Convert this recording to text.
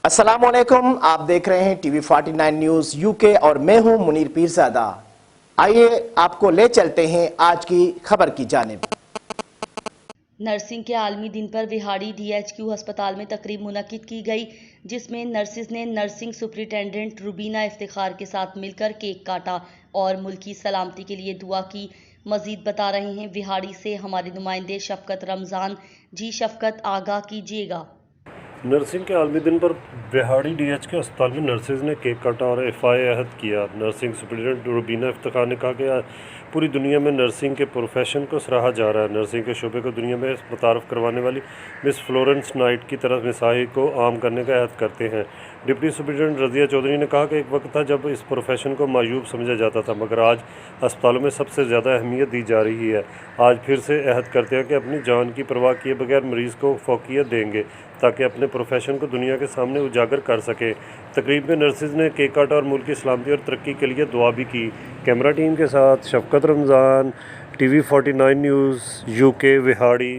अस्सलामुअलैकुम, आप देख रहे हैं टीवी 49 न्यूज यूके और मैं हूं मुनीर पीरजादा। आइए आपको ले चलते हैं आज की खबर की जानिब। नर्सिंग के आलमी दिन पर विहाड़ी DHQ अस्पताल में तकरीब मुनक्किद की गई, जिसमें नर्सिस ने नर्सिंग सुपरिटेंडेंट रुबीना इफ्तिखार के साथ मिलकर केक काटा और मुल्क की सलामती के लिए दुआ की। मजीद बता रहे हैं विहाड़ी से हमारे नुमाइंदे शफकत रमज़ान। जी शफकत, आगाह कीजिएगा। नर्सिंग के आलमी दिन पर विहाड़ी DHQ अस्पताल में नर्सिस ने केक काटा और इफ़ाए अहद किया। नर्सिंग सुपरिटेंडेंट रुबीना इफ्तिखार ने कहा कि पूरी दुनिया में नर्सिंग के प्रोफेशन को सराहा जा रहा है। नर्सिंग के शोबे को दुनिया में मुतारफ़ करवाने वाली मिस फ्लोरेंस नाइट की तरह मिसाही को आम करने का अहद करते हैं। डिप्टी सुपरिटेंडेंट रज़िया चौधरी ने कहा कि एक वक्त था जब इस प्रोफेशन को मायूब समझा जाता था, मगर आज अस्पतालों में सबसे ज़्यादा अहमियत दी जा रही है। आज फिर से अहद करते हैं कि अपनी जान की परवाह किए बगैर मरीज़ को फोकियत देंगे ताकि अपने प्रोफेशन को दुनिया के सामने उजागर कर सके। तकरीब में नर्सिस ने केक काटा और मुल्क की सलामती और तरक्की के लिए दुआ भी की। कैमरा टीम के साथ Shafqat Ramzan, TV 49 news UK Vehari.